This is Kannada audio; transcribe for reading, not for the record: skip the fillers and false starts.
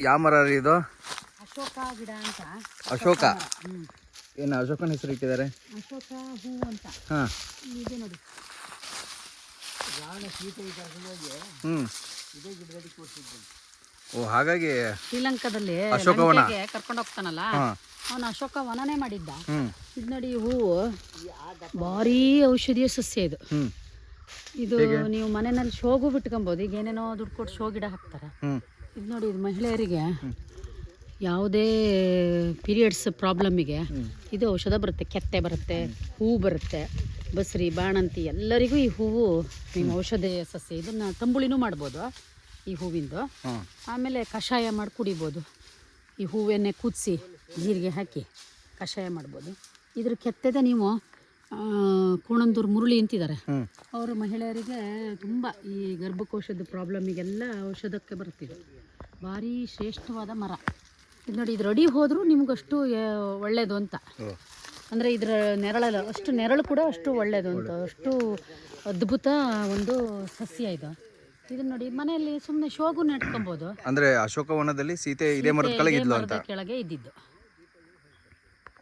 ಯಾವ ಮರ ರೀ ಇದು? ಅಶೋಕ ಗಿಡ ಅಂತ. ಅಶೋಕ. ಏನು ಅಶೋಕನ ಹೆಸರು ಇಟ್ಟಿದ್ದಾರೆ? ಅಶೋಕ ಹೂ ಅಂತ. ಹಾಂ, ಇದೆ ನೋಡಿ. ಓ ಹಾಗಾಗಿ ಶ್ರೀಲಂಕಾದಲ್ಲಿ ಅಶೋಕವನ ಕರ್ಕೊಂಡು ಹೋಗ್ತಾನಲ್ಲ, ಅವನು ಅಶೋಕ ವನನೇ ಮಾಡಿದ್ದ. ಇದು ನೋಡಿ, ಹೂವು ಭಾರಿ ಔಷಧೀಯ ಸಸ್ಯ ಇದು. ಇದು ನೀವು ಮನೆಯಲ್ಲಿ ಶೋಗೂ ಬಿಟ್ಕೊಬೋದು. ಈಗ ಏನೇನೋ ದುಡ್ಡು ಕೊಟ್ಟು ಶೋ ಗಿಡ ಹಾಕ್ತಾರೆ. ಇದು ನೋಡಿ, ಇದು ಮಹಿಳೆಯರಿಗೆ ಯಾವುದೇ ಪೀರಿಯಡ್ಸ್ ಪ್ರಾಬ್ಲಮ್ಮಿಗೆ ಇದು ಔಷಧ ಬರುತ್ತೆ. ಕೆತ್ತೆ ಬರುತ್ತೆ, ಹೂವು ಬರುತ್ತೆ, ಬಸ್ರಿ, ಬಾಣಂತಿ ಎಲ್ಲರಿಗೂ ಈ ಹೂವು ನಿಮ್ಮ ಔಷಧೀಯ ಸಸ್ಯ. ಇದನ್ನು ತಂಬುಳಿನೂ ಮಾಡ್ಬೋದು ಈ ಹೂವಿಂದು. ಆಮೇಲೆ ಕಷಾಯ ಮಾಡಿ ಕುಡಿಬೋದು. ಈ ಹೂವನ್ನೇ ಕುದಿಸಿ ಜೀರಿಗೆ ಹಾಕಿ ಕಷಾಯ ಮಾಡ್ಬೋದು. ಇದ್ರ ಕೆತ್ತದ ನೀವು ಕೋಣಂದೂರು ಮುರುಳಿ ಅಂತಿದ್ದಾರೆ, ಅವರು ಮಹಿಳೆಯರಿಗೆ ತುಂಬ ಈ ಗರ್ಭಕೋಶದ ಪ್ರಾಬ್ಲಮಿಗೆಲ್ಲ ಔಷಧಕ್ಕೆ ಬರುತ್ತಿದೆ. ಭಾರಿ ಶ್ರೇಷ್ಠವಾದ ಮರ ಇದು ನೋಡಿ. ಇದ್ರ ಅಡಿ ಹೋದರೂ ನಿಮಗಷ್ಟು ಒಳ್ಳೆಯದು ಅಂತ. ಅಂದರೆ ಇದರ ನೆರಳಲ್ಲ, ಅಷ್ಟು ನೆರಳು ಕೂಡ ಅಷ್ಟು ಒಳ್ಳೆಯದು ಅಂತ, ಅಷ್ಟು ಅದ್ಭುತ ಒಂದು ಸಸ್ಯ ಇದು. ಇದನ್ನ ನೋಡಿ, ಮನೆಯಲ್ಲಿ ಸುಮ್ಮನೆ ಶೋಗೂ ನೆಟ್ಕೊಬೋದು. ಅಂದರೆ ಅಶೋಕವನದಲ್ಲಿ ಸೀತೆ ಇದೇ ಮರದ ಕೆಳಗೆ ಇದ್ಲು ಅಂತ. ಕೆಳಗೆ ಇದ್ದಿದ್ದು.